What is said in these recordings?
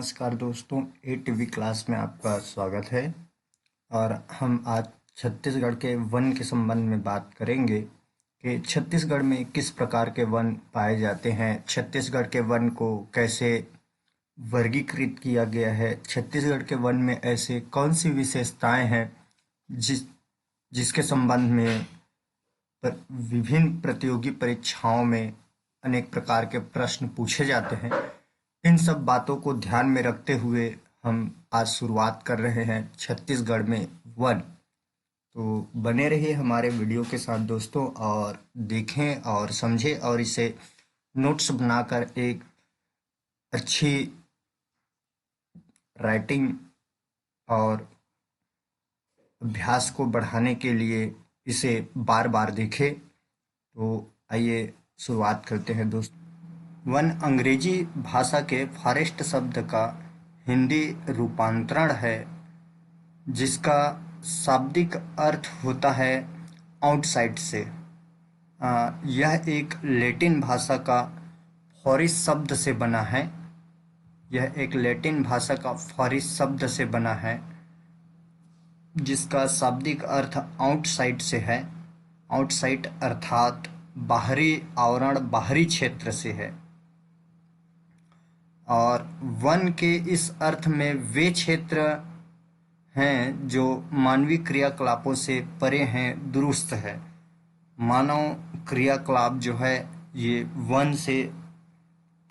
नमस्कार दोस्तों, ATV class में आपका स्वागत है। और हम आज छत्तीसगढ़ के वन के संबंध में बात करेंगे कि छत्तीसगढ़ में किस प्रकार के वन पाए जाते हैं, छत्तीसगढ़ के वन को कैसे वर्गीकृत किया गया है, छत्तीसगढ़ के वन में ऐसे कौन सी विशेषताएं हैं जिसके संबंध में विभिन्न प्रतियोगी परीक्षाओं में अनेक प्रकार के प्रश्न पूछे जाते हैं। इन सब बातों को ध्यान में रखते हुए हम आज शुरुआत कर रहे हैं छत्तीसगढ़ में वन। तो बने रहिए हमारे वीडियो के साथ दोस्तों, और देखें और समझें और इसे नोट्स बनाकर एक अच्छी राइटिंग और अभ्यास को बढ़ाने के लिए इसे बार बार देखें। तो आइए शुरुआत करते हैं दोस्तों। वन अंग्रेजी भाषा के फॉरेस्ट शब्द का हिंदी रूपांतरण है, जिसका शाब्दिक अर्थ होता है आउटसाइड से। यह एक लैटिन भाषा का फॉरेस्ट शब्द से बना है। यह एक लैटिन भाषा का फॉरेस्ट शब्द से बना है, जिसका शाब्दिक अर्थ आउटसाइड से है। आउटसाइड अर्थात बाहरी आवरण, बाहरी क्षेत्र से है। और वन के इस अर्थ में वे क्षेत्र हैं जो मानवीय क्रियाकलापों से परे हैं, दुरुस्त है। मानव क्रियाकलाप जो है ये वन से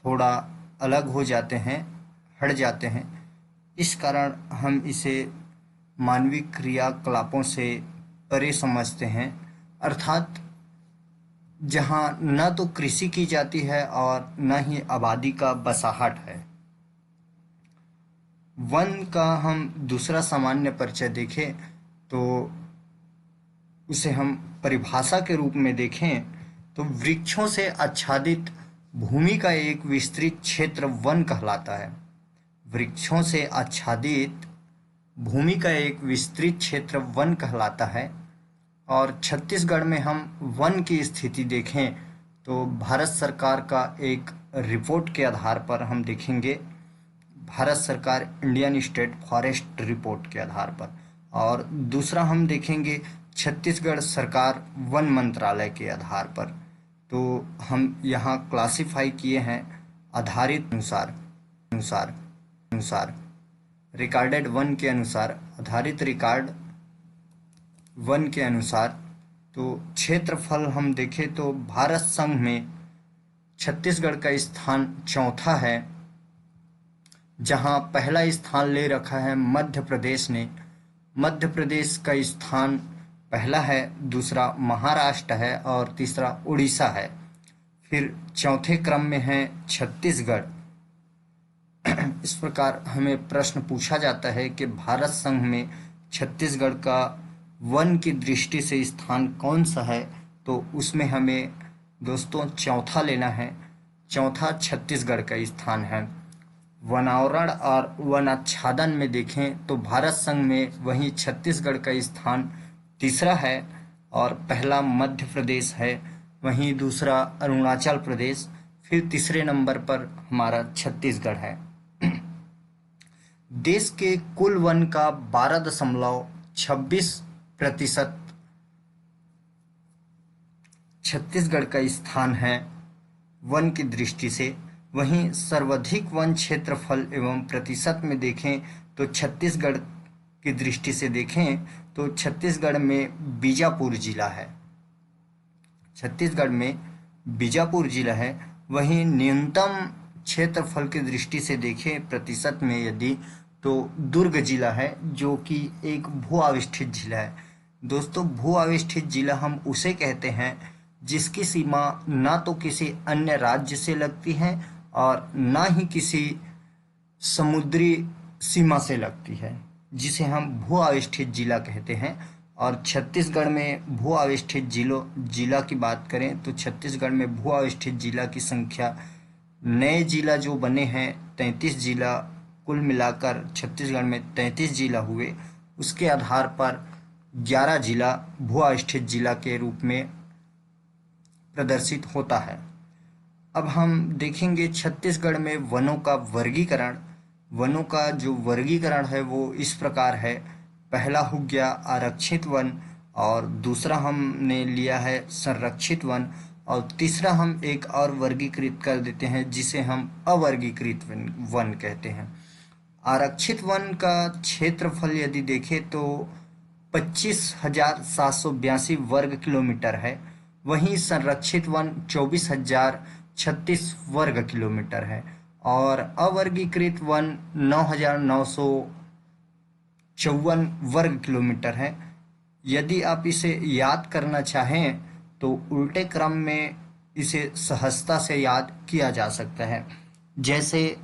थोड़ा अलग हो जाते हैं, हट जाते हैं। इस कारण हम इसे मानवीय क्रियाकलापों से परे समझते हैं, अर्थात जहाँ न तो कृषि की जाती है और न ही आबादी का बसाहट है। वन का हम दूसरा सामान्य परिचय देखें तो उसे हम परिभाषा के रूप में देखें तो वृक्षों से आच्छादित भूमि का एक विस्तृत क्षेत्र वन कहलाता है। वृक्षों से आच्छादित भूमि का एक विस्तृत क्षेत्र वन कहलाता है। और छत्तीसगढ़ में हम वन की स्थिति देखें तो भारत सरकार का एक रिपोर्ट के आधार पर हम देखेंगे, भारत सरकार इंडियन स्टेट फॉरेस्ट रिपोर्ट के आधार पर। और दूसरा हम देखेंगे छत्तीसगढ़ सरकार वन मंत्रालय के आधार पर। तो हम यहाँ क्लासिफाई किए हैं आधारित अनुसार रिकॉर्डेड वन के अनुसार, आधारित रिकॉर्ड वन के अनुसार। तो क्षेत्रफल हम देखें तो भारत संघ में छत्तीसगढ़ का स्थान चौथा है, जहां पहला स्थान ले रखा है मध्य प्रदेश ने। मध्य प्रदेश का स्थान पहला है, दूसरा महाराष्ट्र है और तीसरा उड़ीसा है। फिर चौथे क्रम में है छत्तीसगढ़। इस प्रकार हमें प्रश्न पूछा जाता है कि भारत संघ में छत्तीसगढ़ का वन की दृष्टि से स्थान कौन सा है, तो उसमें हमें दोस्तों चौथा लेना है। चौथा छत्तीसगढ़ का स्थान है। वनावरण और वनाच्छादन में देखें तो भारत संघ में वहीं छत्तीसगढ़ का स्थान तीसरा है और पहला मध्य प्रदेश है, वहीं दूसरा अरुणाचल प्रदेश, फिर तीसरे नंबर पर हमारा छत्तीसगढ़ है। देश के कुल वन का 12.26% छत्तीसगढ़ का स्थान है वन की दृष्टि से। वहीं सर्वाधिक वन क्षेत्रफल एवं प्रतिशत में देखें तो छत्तीसगढ़ की दृष्टि से देखें तो छत्तीसगढ़ में बीजापुर जिला है। छत्तीसगढ़ में बीजापुर जिला है। वहीं न्यूनतम क्षेत्रफल की दृष्टि से देखें प्रतिशत में यदि, तो दुर्ग जिला है, जो कि एक भू आविष्ठित जिला है। दोस्तों, भू आविष्ठित जिला हम उसे कहते हैं जिसकी सीमा ना तो किसी अन्य राज्य से लगती है और ना ही किसी समुद्री सीमा से लगती है, जिसे हम भू आविष्ठित जिला कहते हैं। और छत्तीसगढ़ में भू आविष्ठित जिला की बात करें तो छत्तीसगढ़ में भू आविष्ठित जिला की संख्या, नए जिला जो बने हैं 33 जिला, कुल मिलाकर छत्तीसगढ़ में 33 जिला हुए, उसके आधार पर 11 जिला भू आविष्ठित जिला के रूप में प्रदर्शित होता है। अब हम देखेंगे छत्तीसगढ़ में वनों का वर्गीकरण। वनों का जो वर्गीकरण है वो इस प्रकार है। पहला हो गया आरक्षित वन, और दूसरा हमने लिया है संरक्षित वन, और तीसरा हम एक और वर्गीकृत कर देते हैं जिसे हम अवर्गीकृत वन कहते हैं। आरक्षित वन का क्षेत्रफल यदि देखें तो 25,782 वर्ग किलोमीटर है। वहीं संरक्षित वन 24,036 वर्ग किलोमीटर है, और अवर्गीकृत वन 9,954 वर्ग किलोमीटर है। यदि आप इसे याद करना चाहें तो उल्टे क्रम में इसे सहजता से याद किया जा सकता है। जैसे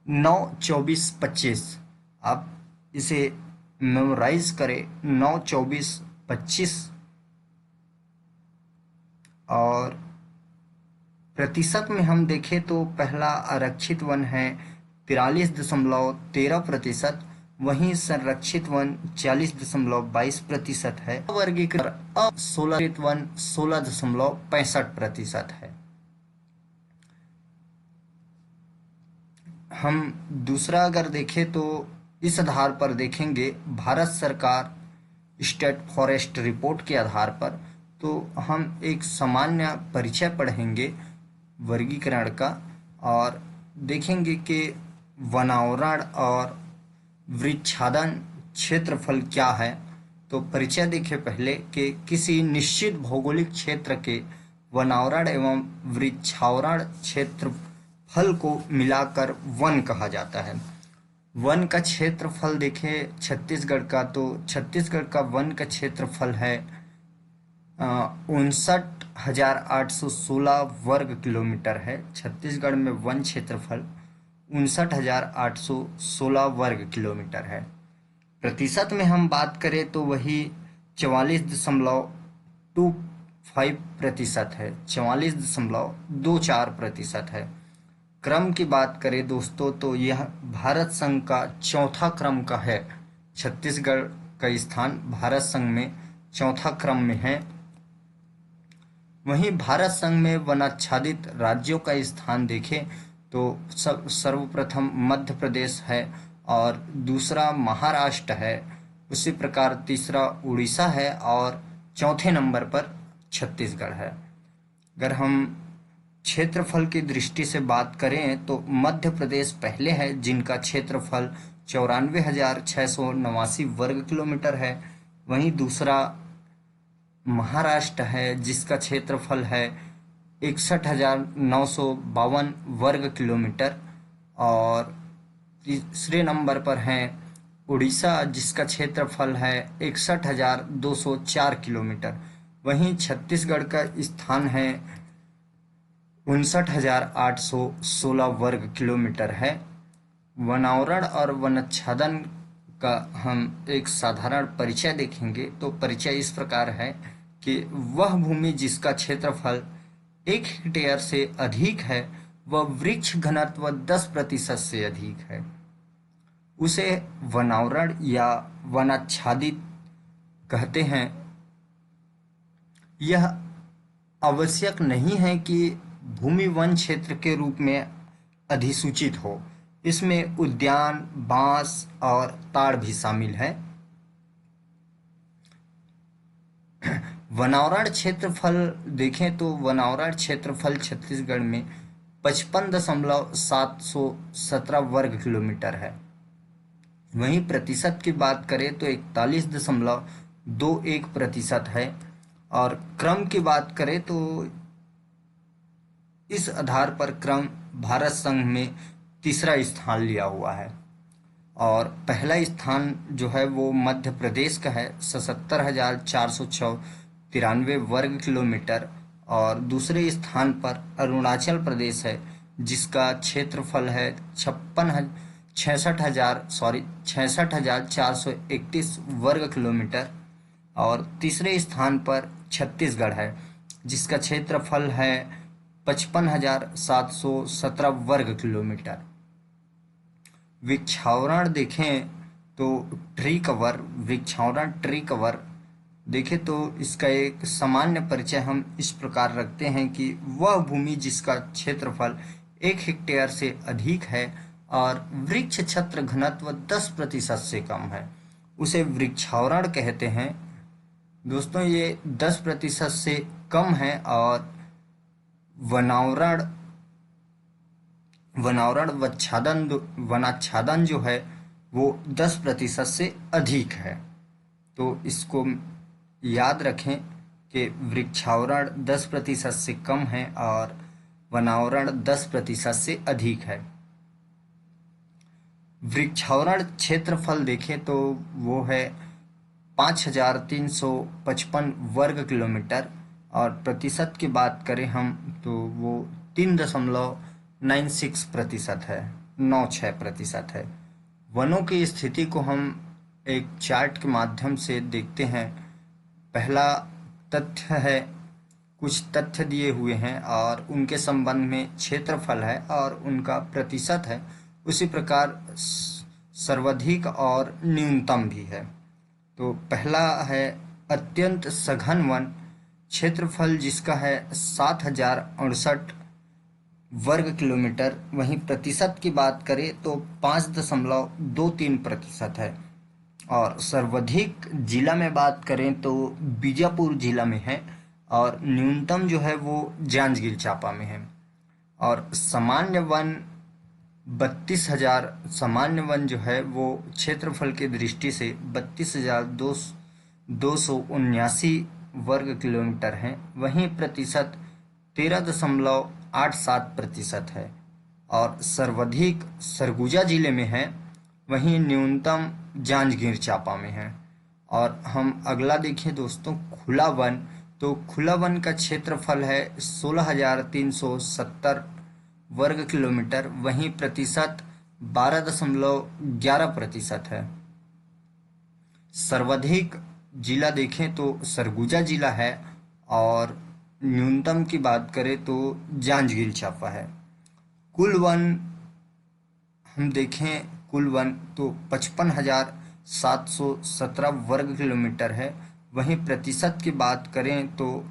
9, 24, 25, आप इसे मेमोराइज करें। 9, 24, 25, और प्रतिशत में हम देखें तो पहला आरक्षित वन है 43.13%, वहीं संरक्षित वन 40.22% है। वर्गीकृत अवर्गीकृत वन 16.65% है। हम दूसरा अगर देखें तो इस आधार पर देखेंगे, भारत सरकार स्टेट फॉरेस्ट रिपोर्ट के आधार पर, तो हम एक सामान्य परिचय पढ़ेंगे वर्गीकरण का, और देखेंगे कि वनावरण और वृक्षादन क्षेत्रफल क्या है। तो परिचय देखें पहले कि किसी निश्चित भौगोलिक क्षेत्र के वनावरण एवं वृक्षावरण क्षेत्रफल को मिलाकर वन कहा जाता है। वन का क्षेत्रफल देखें छत्तीसगढ़ का, तो छत्तीसगढ़ का वन का क्षेत्रफल है 59,816 वर्ग किलोमीटर है। छत्तीसगढ़ में वन क्षेत्रफल 59,816 वर्ग किलोमीटर है। प्रतिशत में हम बात करें तो वही 44.25% है, 44.24% है। क्रम की बात करें दोस्तों तो यह भारत संघ का चौथा क्रम का है। छत्तीसगढ़ का स्थान भारत संघ में चौथा क्रम में है। वहीं भारत संघ में वनाच्छादित राज्यों का स्थान देखें तो सर्वप्रथम मध्य प्रदेश है, और दूसरा महाराष्ट्र है। उसी प्रकार तीसरा उड़ीसा है, और चौथे नंबर पर छत्तीसगढ़ है। अगर हम क्षेत्रफल की दृष्टि से बात करें तो मध्य प्रदेश पहले है, जिनका क्षेत्रफल 94,689 वर्ग किलोमीटर है। वहीं दूसरा महाराष्ट्र है, जिसका क्षेत्रफल है 61,952 वर्ग किलोमीटर, और तीसरे नंबर पर है उड़ीसा, जिसका क्षेत्रफल है 61,204 किलोमीटर। वहीं छत्तीसगढ़ का स्थान है 59,816 वर्ग किलोमीटर है। वनावरण और वनाच्छादन का हम एक साधारण परिचय देखेंगे। तो परिचय इस प्रकार है कि वह भूमि जिसका क्षेत्रफल 1 हेक्टेयर से अधिक है, वह वृक्ष घनत्व 10% से अधिक है, उसे वनावरण या वनाच्छादित कहते हैं। यह आवश्यक नहीं है कि भूमि वन क्षेत्र के रूप में अधिसूचित हो, इसमें उद्यान, बांस और ताड़ भी शामिल है। वनावरण क्षेत्रफल देखें तो वनावरण क्षेत्रफल छत्तीसगढ़ में 55,717 वर्ग किलोमीटर है। वहीं प्रतिशत की बात करें तो 41.21% है, और क्रम की बात करें तो इस आधार पर क्रम भारत संघ में तीसरा स्थान लिया हुआ है, और पहला स्थान जो है वो मध्य प्रदेश का है 77,493 वर्ग किलोमीटर, और दूसरे स्थान पर अरुणाचल प्रदेश है, जिसका क्षेत्रफल है 66,431 वर्ग किलोमीटर, और तीसरे स्थान पर छत्तीसगढ़ है, जिसका क्षेत्रफल है 55,717 वर्ग किलोमीटर। वृक्षावरण देखें तो वृक्षावरण ट्री कवर देखें तो इसका एक सामान्य परिचय हम इस प्रकार रखते हैं कि वह भूमि जिसका क्षेत्रफल 1 हेक्टेयर से अधिक है, और वृक्ष छत्र घनत्व 10% से कम है, उसे वृक्षावरण कहते हैं। दोस्तों ये 10% से कम है। और वनावरण वनाच्छादन जो है वो 10% से अधिक है। तो इसको याद रखें कि वृक्षावरण 10% से कम है और वनावरण 10% से अधिक है। वृक्षावरण क्षेत्रफल देखें तो वो है 5355 वर्ग किलोमीटर, और प्रतिशत की बात करें हम तो वो 3.96% है, 96% है। वनों की स्थिति को हम एक चार्ट के माध्यम से देखते हैं। पहला तथ्य है, कुछ तथ्य दिए हुए हैं और उनके संबंध में क्षेत्रफल है और उनका प्रतिशत है। उसी प्रकार सर्वाधिक और न्यूनतम भी है। तो पहला है अत्यंत सघन वन, क्षेत्रफल जिसका है 7068 वर्ग किलोमीटर। वहीं प्रतिशत की बात करें तो 5.23% है। और सर्वाधिक जिला में बात करें तो बीजापुर जिला में है और न्यूनतम जो है वो जांजगीर चांपा में है। और सामान्य वन 32,000 सामान्य वन जो है वो क्षेत्रफल की दृष्टि से 32,279 वर्ग किलोमीटर है। वहीं प्रतिशत 13.87% है। और सर्वाधिक सरगुजा जिले में है, वहीं न्यूनतम जांजगीर चांपा में है। और हम अगला देखें दोस्तों, खुला वन। तो खुला वन का क्षेत्रफल है 16,370 वर्ग किलोमीटर। वहीं प्रतिशत 12.11% है। सर्वाधिक जिला देखें तो सरगुजा जिला है और न्यूनतम की बात करें तो जांजगीर चांपा है। कुल वन हम देखें, कुल वन तो 55,717 वर्ग किलोमीटर है। वहीं प्रतिशत की बात करें तो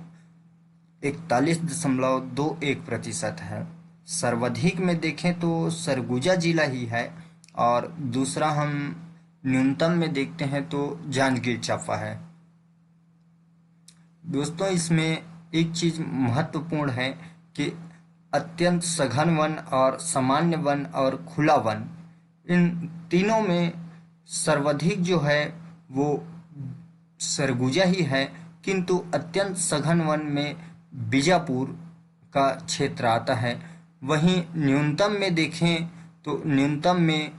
41.21% है। सर्वाधिक में देखें तो सरगुजा जिला ही है और दूसरा हम न्यूनतम में देखते हैं तो जांजगीर चांपा है। दोस्तों इसमें एक चीज महत्वपूर्ण है कि अत्यंत सघन वन और सामान्य वन और खुला वन, इन तीनों में सर्वाधिक जो है वो सरगुजा ही है, किंतु अत्यंत सघन वन में बीजापुर का क्षेत्र आता है। वहीं न्यूनतम में देखें तो न्यूनतम में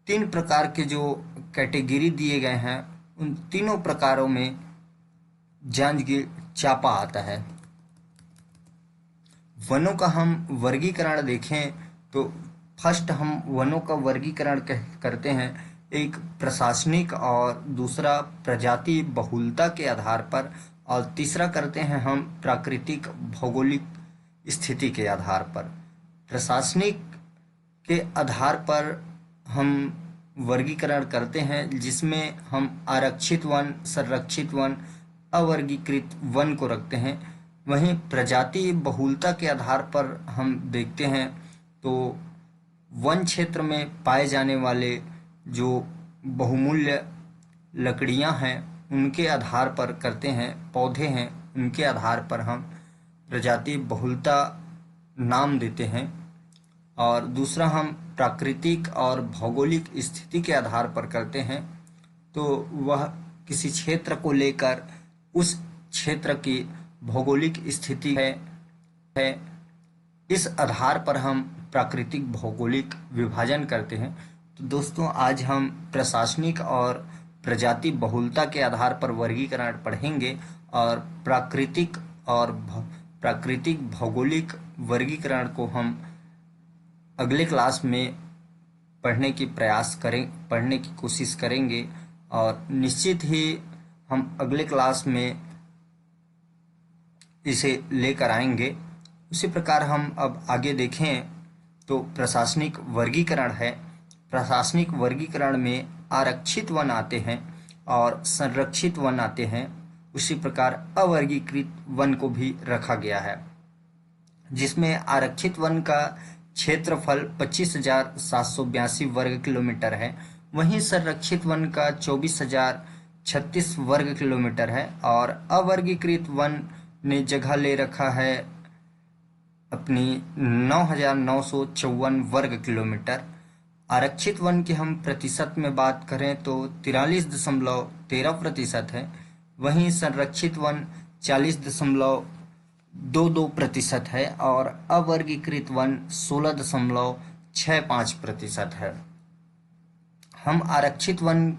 3 प्रकार के जो कैटेगरी दिए गए हैं, उन तीनों प्रकारों में जांजगीर चांपा आता है। वनों का हम वर्गीकरण देखें तो फर्स्ट हम वनों का वर्गीकरण करते हैं, एक प्रशासनिक और दूसरा प्रजाति बहुलता के आधार पर, और तीसरा करते हैं हम प्राकृतिक भौगोलिक स्थिति के आधार पर। प्रशासनिक के आधार पर हम वर्गीकरण करते हैं, जिसमें हम आरक्षित वन, संरक्षित वन, अवर्गीकृत वन को रखते हैं। वहीं प्रजाति बहुलता के आधार पर हम देखते हैं तो वन क्षेत्र में पाए जाने वाले जो बहुमूल्य लकड़ियां हैं उनके आधार पर करते हैं, पौधे हैं उनके आधार पर हम प्रजाति बहुलता नाम देते हैं। और दूसरा हम प्राकृतिक और भौगोलिक स्थिति के आधार पर करते हैं, तो वह किसी क्षेत्र को लेकर उस क्षेत्र की भौगोलिक स्थिति है, इस आधार पर हम प्राकृतिक भौगोलिक विभाजन करते हैं। तो दोस्तों आज हम प्रशासनिक और प्रजाति बहुलता के आधार पर वर्गीकरण पढ़ेंगे और प्राकृतिक भौगोलिक वर्गीकरण को हम अगले क्लास में पढ़ने की कोशिश करेंगे और निश्चित ही हम अगले क्लास में इसे लेकर आएंगे। उसी प्रकार हम अब आगे देखें तो प्रशासनिक वर्गीकरण है। प्रशासनिक वर्गीकरण में आरक्षित वन आते हैं और संरक्षित वन आते हैं। उसी प्रकार अवर्गीकृत वन को भी रखा गया है, जिसमें आरक्षित वन का क्षेत्रफल 25,782 वर्ग किलोमीटर है। वहीं संरक्षित वन का 24,036 वर्ग किलोमीटर है और अवर्गीकृत वन ने जगह ले रखा है अपनी 9,954 वर्ग किलोमीटर। आरक्षित वन की हम प्रतिशत में बात करें तो 43.13% है। वहीं संरक्षित वन 40.22% है और अवर्गीकृत वन 16.65% है। हम आरक्षित वन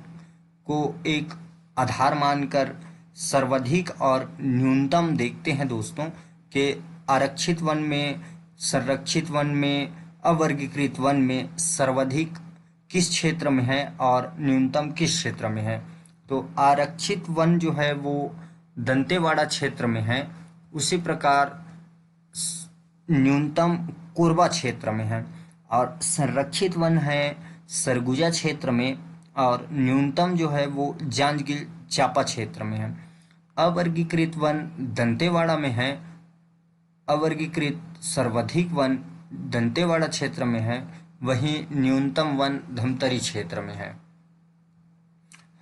को एक आधार मानकर सर्वाधिक और न्यूनतम देखते हैं दोस्तों कि आरक्षित वन में, संरक्षित वन में, अवर्गीकृत वन में सर्वाधिक किस क्षेत्र में है और न्यूनतम किस क्षेत्र में है। तो आरक्षित वन जो है वो दंतेवाड़ा क्षेत्र में है, उसी प्रकार न्यूनतम कोरबा क्षेत्र में है और संरक्षित वन है सरगुजा क्षेत्र में और न्यूनतम जो है वो जांजगीर चांपा क्षेत्र में है। अवर्गीकृत वन दंतेवाड़ा में है, अवर्गीकृत सर्वाधिक वन दंतेवाड़ा क्षेत्र में है, वहीं न्यूनतम वन धमतरी क्षेत्र में है।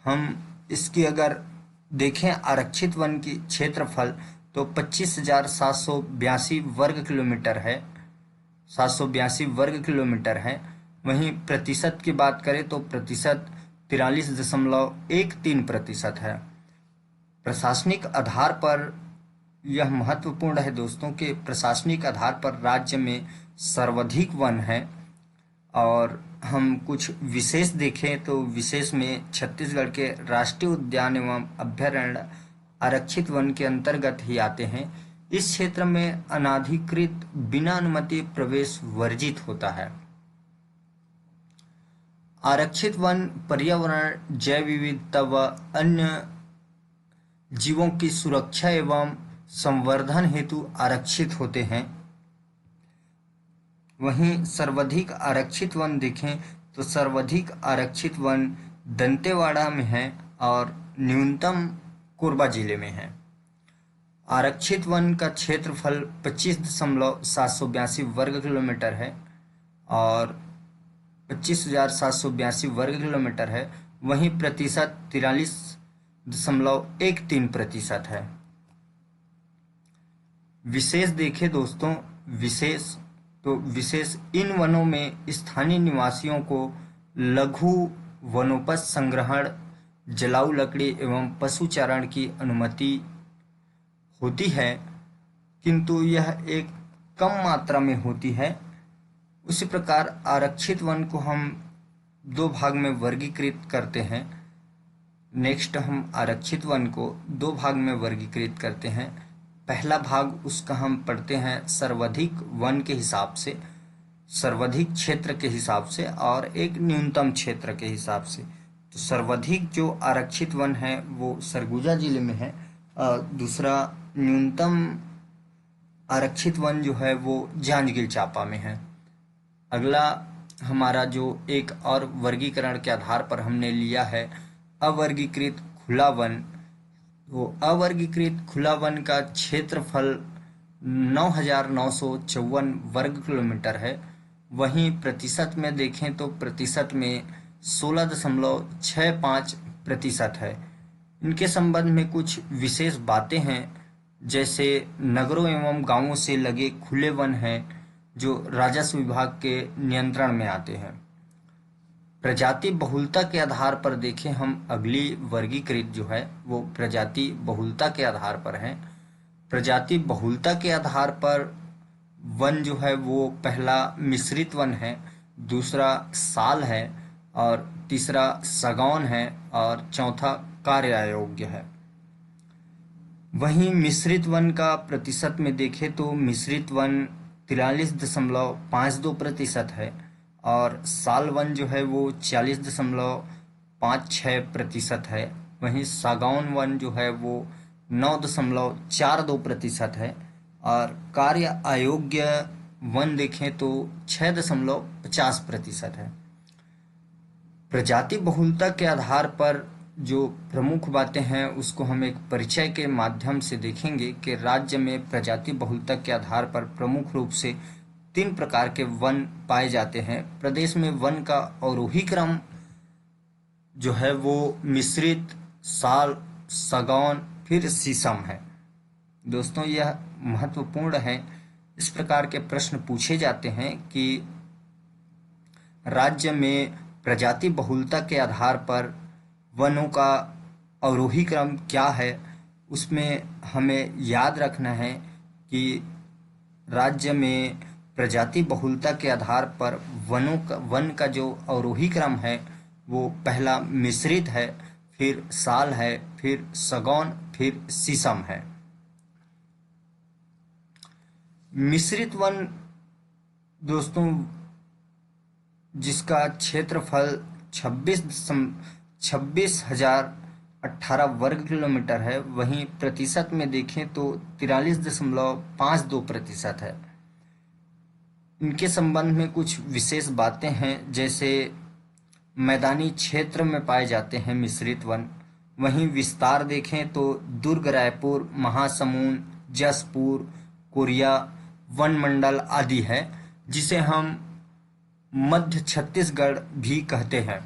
हम इसकी अगर देखें आरक्षित वन की क्षेत्रफल तो 25,782 वर्ग किलोमीटर है, 782 वर्ग किलोमीटर है। वहीं प्रतिशत की बात करें तो प्रतिशत 43.13% है। प्रशासनिक आधार पर यह महत्वपूर्ण है दोस्तों कि प्रशासनिक आधार पर राज्य में सर्वाधिक वन है और हम कुछ विशेष देखें तो विशेष में छत्तीसगढ़ के राष्ट्रीय उद्यान एवं अभयारण्य आरक्षित वन के अंतर्गत ही आते हैं। इस क्षेत्र में अनाधिकृत बिना अनुमति प्रवेश वर्जित होता है। आरक्षित वन पर्यावरण, जैव विविधता व अन्य जीवों की सुरक्षा एवं संवर्धन हेतु आरक्षित होते हैं। वहीं सर्वाधिक आरक्षित वन देखें तो सर्वाधिक आरक्षित वन दंतेवाड़ा में है और न्यूनतम कोरबा जिले में है। आरक्षित वन का क्षेत्रफल 25,782 वर्ग किलोमीटर है और 25,782 वर्ग किलोमीटर है। वहीं प्रतिशत 43.13% है। विशेष देखें दोस्तों, विशेष इन वनों में स्थानीय निवासियों को लघु वनोपज संग्रहण, जलाऊ लकड़ी एवं पशुचारण की अनुमति होती है, किंतु यह एक कम मात्रा में होती है। उसी प्रकार आरक्षित वन को हम दो भाग में वर्गीकृत करते हैं। नेक्स्ट हम आरक्षित वन को दो भाग में वर्गीकृत करते हैं। पहला भाग उसका हम पढ़ते हैं सर्वाधिक वन के हिसाब से, सर्वाधिक क्षेत्र के हिसाब से और एक न्यूनतम क्षेत्र के हिसाब से। तो सर्वाधिक जो आरक्षित वन है वो सरगुजा जिले में है और दूसरा न्यूनतम आरक्षित वन जो है वो जांजगीर चांपा में है। अगला हमारा जो एक और वर्गीकरण के आधार पर हमने लिया है अवर्गीकृत खुला वन। तो अवर्गीकृत खुला वन का क्षेत्रफल 9,954 वर्ग किलोमीटर है। वहीं प्रतिशत में देखें तो प्रतिशत में 16.65% है। इनके संबंध में कुछ विशेष बातें हैं, जैसे नगरों एवं गांवों से लगे खुले वन हैं जो राजस्व विभाग के नियंत्रण में आते हैं। प्रजाति बहुलता के आधार पर देखें हम अगली वर्गीकृत जो है वो प्रजाति बहुलता के आधार पर है। प्रजाति बहुलता के आधार पर वन जो है वो पहला मिश्रित वन है, दूसरा साल है और तीसरा सगौन है और चौथा कार्य अयोग्य है। वहीं मिश्रित वन का प्रतिशत में देखें तो मिश्रित वन 43.52% है और साल वन जो है वो 40.56% है। वहीं सागौन वन जो है वो 9.42% है और कार्य अयोग्य वन देखें तो 6.50% है। प्रजाति बहुलता के आधार पर जो प्रमुख बातें हैं उसको हम एक परिचय के माध्यम से देखेंगे कि राज्य में प्रजाति बहुलता के आधार पर प्रमुख रूप से तीन प्रकार के वन पाए जाते हैं। प्रदेश में वन का अवरोही क्रम जो है वो मिश्रित, साल, सागौन, फिर शीशम है। दोस्तों यह महत्वपूर्ण है। इस प्रकार के प्रश्न पूछे जाते हैं कि राज्य में प्रजाति बहुलता के आधार पर वनों का अवरोही क्रम क्या है, उसमें हमें याद रखना है कि राज्य में प्रजाति बहुलता के आधार पर वन का जो अवरोही क्रम है वो पहला मिश्रित है, फिर साल है, फिर सागौन, फिर शीशम है। मिश्रित वन दोस्तों जिसका क्षेत्रफल 26,018 वर्ग किलोमीटर है, वहीं प्रतिशत में देखें तो 43.52% है। इनके संबंध में कुछ विशेष बातें हैं, जैसे मैदानी क्षेत्र में पाए जाते हैं मिश्रित वन। वहीं विस्तार देखें तो दुर्ग, रायपुर, महासमुंद, जसपुर, कोरिया वन मंडल आदि है, जिसे हम मध्य छत्तीसगढ़ भी कहते हैं।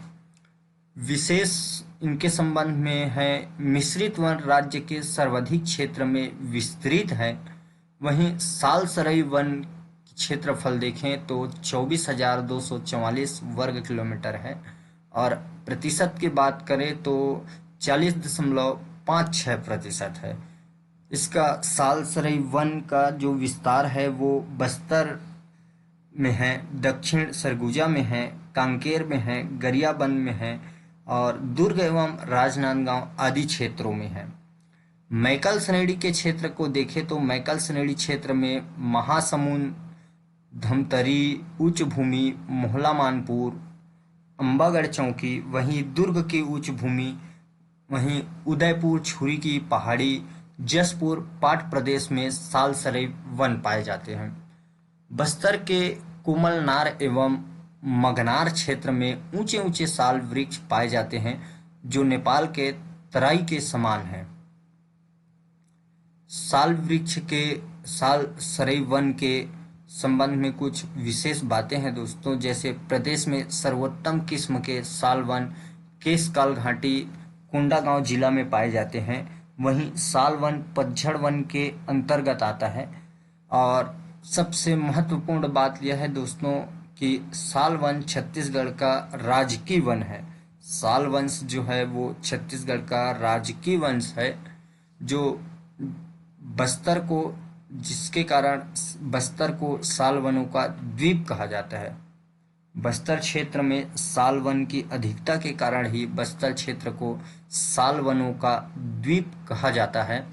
विशेष इनके संबंध में है, मिश्रित वन राज्य के सर्वाधिक क्षेत्र में विस्तृत है। वहीं सालसरई वन क्षेत्रफल देखें तो 24,244 वर्ग किलोमीटर है, और प्रतिशत की बात करें तो 40.56% है। इसका सालसरई वन का जो विस्तार है वो बस्तर में है, दक्षिण सरगुजा में है, कांकेर में है, गरियाबंद में है, और दुर्ग एवं राजनांदगांव आदि क्षेत्रों में है। मैकल श्रेणी के क्षेत्र को देखें तो मैकल श्रेणी क्षेत्र में महासमुंद, धमतरी, उच्च भूमि, मोहला मानपुर, अंबागढ़ चौकी, वहीं दुर्ग की उच्च भूमि, वहीं उदयपुर छुरी की पहाड़ी, जसपुर पाट प्रदेश में सालसरई वन पाए जाते हैं। बस्तर के कोमलनार एवं मगनार क्षेत्र में ऊंचे ऊंचे साल वृक्ष पाए जाते हैं, जो नेपाल के तराई के समान हैं। सालसरई वन के संबंध में कुछ विशेष बातें हैं दोस्तों, जैसे प्रदेश में सर्वोत्तम किस्म के साल वन केशकाल घाटी, कोंडागांव जिला में पाए जाते हैं। वहीं साल वन पतझड़ वन के अंतर्गत आता है। और सबसे महत्वपूर्ण बात यह है दोस्तों कि साल वन छत्तीसगढ़ का राजकीय वन है। साल वंश जो है वो छत्तीसगढ़ का राजकीय वंश है, जो बस्तर को जिसके कारण बस्तर को साल वनों का द्वीप कहा जाता है। बस्तर क्षेत्र में साल वन की अधिकता के कारण ही बस्तर क्षेत्र को साल वनों का द्वीप कहा जाता है।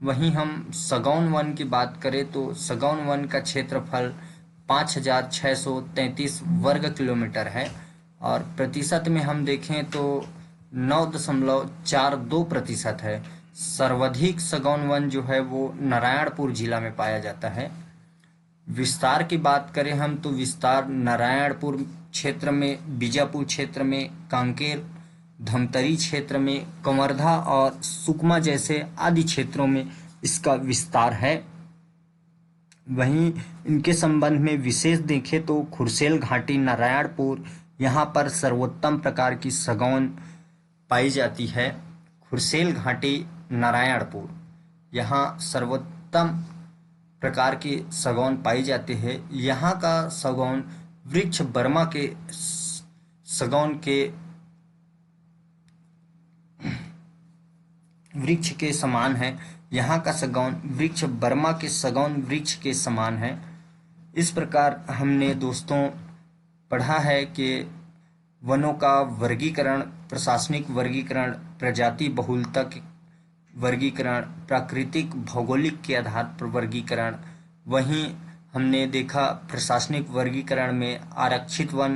वहीं हम सागौन वन की बात करें तो सागौन वन का क्षेत्रफल 5,633 वर्ग किलोमीटर है, और प्रतिशत में हम देखें तो 9.42% है। सर्वाधिक सागौन वन जो है वो नारायणपुर जिला में पाया जाता है। विस्तार की बात करें हम तो विस्तार नारायणपुर क्षेत्र में, बीजापुर क्षेत्र में, कांकेर, धमतरी क्षेत्र में, कवर्धा और सुकमा जैसे आदि क्षेत्रों में इसका विस्तार है। वहीं इनके संबंध में विशेष देखें तो खुरसेल घाटी, नारायणपुर, यहाँ पर सर्वोत्तम प्रकार की सागौन पाई जाती है। खुरसेल घाटी, नारायणपुर, यहाँ सर्वोत्तम प्रकार की सागौन पाई जाती है। यहाँ का सागौन वृक्ष बर्मा के सागौन के वृक्ष के समान है। यहाँ का सागौन वृक्ष बर्मा के सागौन वृक्ष के समान है। इस प्रकार हमने दोस्तों पढ़ा है कि वनों का वर्गीकरण, प्रशासनिक वर्गीकरण, प्रजाति बहुलता के वर्गीकरण, प्राकृतिक भौगोलिक के आधार पर वर्गीकरण। वहीं हमने देखा प्रशासनिक वर्गीकरण में आरक्षित वन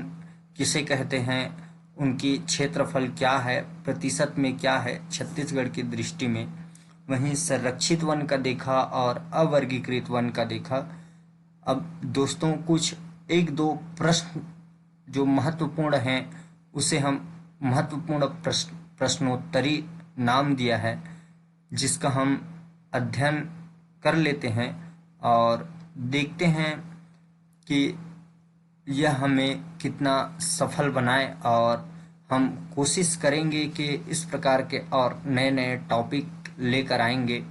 किसे कहते हैं, उनकी क्षेत्रफल क्या है, प्रतिशत में क्या है छत्तीसगढ़ की दृष्टि में। वहीं संरक्षित वन का देखा और अवर्गीकृत वन का देखा। अब दोस्तों कुछ एक दो प्रश्न जो महत्वपूर्ण हैं उसे हम महत्वपूर्ण प्रश्नोत्तरी नाम दिया है, जिसका हम अध्ययन कर लेते हैं और देखते हैं कि यह हमें कितना सफल बनाए, और हम कोशिश करेंगे कि इस प्रकार के और नए नए टॉपिक लेकर आएंगे,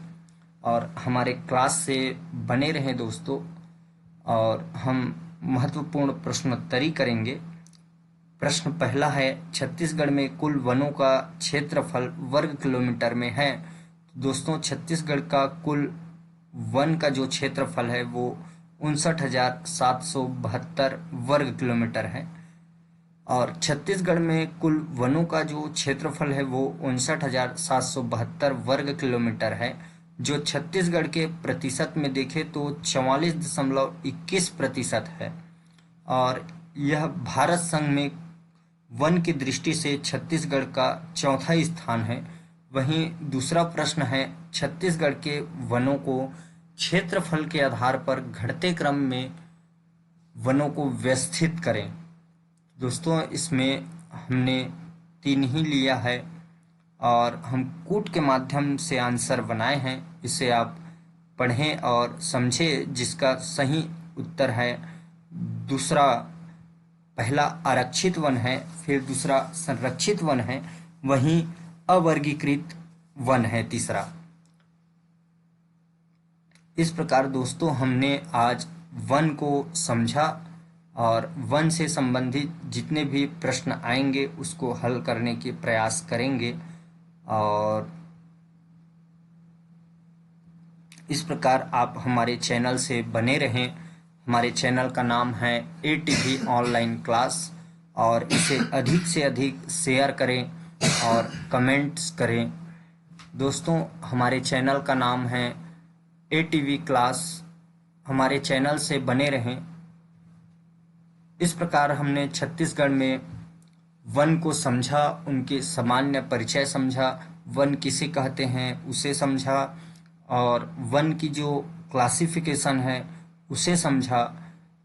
और हमारे क्लास से बने रहें दोस्तों। और हम महत्वपूर्ण प्रश्नोत्तरी करेंगे। प्रश्न पहला है, छत्तीसगढ़ में कुल वनों का क्षेत्रफल वर्ग किलोमीटर में है। दोस्तों, छत्तीसगढ़ का कुल वन का जो क्षेत्रफल है वो 59,772 वर्ग किलोमीटर है। और छत्तीसगढ़ में कुल वनों का जो क्षेत्रफल है वो 59,772 वर्ग किलोमीटर है, जो छत्तीसगढ़ के प्रतिशत में देखें तो 44.21% है। और यह भारत संघ में वन की दृष्टि से छत्तीसगढ़ का चौथा स्थान है। वहीं दूसरा प्रश्न है, छत्तीसगढ़ के वनों को क्षेत्रफल के आधार पर घटते क्रम में वनों को व्यवस्थित करें। दोस्तों, इसमें हमने 3 ही लिया है और हम कूट के माध्यम से आंसर बनाए हैं। इसे आप पढ़ें और समझें। जिसका सही उत्तर है दूसरा, पहला आरक्षित वन है, फिर दूसरा संरक्षित वन है, वहीं अवर्गीकृत वन है तीसरा। इस प्रकार दोस्तों हमने आज वन को समझा, और वन से संबंधित जितने भी प्रश्न आएंगे उसको हल करने के प्रयास करेंगे। और इस प्रकार आप हमारे चैनल से बने रहें। हमारे चैनल का नाम है ATV ऑनलाइन क्लास, और इसे अधिक से अधिक शेयर करें और कमेंट्स करें। दोस्तों, हमारे चैनल का नाम है ATV क्लास। हमारे चैनल से बने रहें। इस प्रकार हमने छत्तीसगढ़ में वन को समझा, उनके सामान्य परिचय समझा, वन किसे कहते हैं उसे समझा, और वन की जो क्लासिफिकेशन है उसे समझा।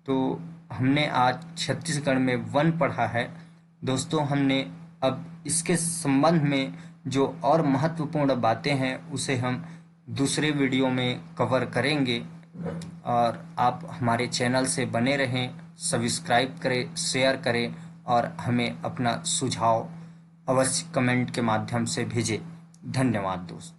तो हमने आज छत्तीसगढ़ में वन पढ़ा है। दोस्तों, हमने अब इसके संबंध में जो और महत्वपूर्ण बातें हैं उसे हम दूसरे वीडियो में कवर करेंगे। और आप हमारे चैनल से बने रहें, सब्सक्राइब करें, शेयर करें, और हमें अपना सुझाव अवश्य कमेंट के माध्यम से भेजें। धन्यवाद दोस्तों।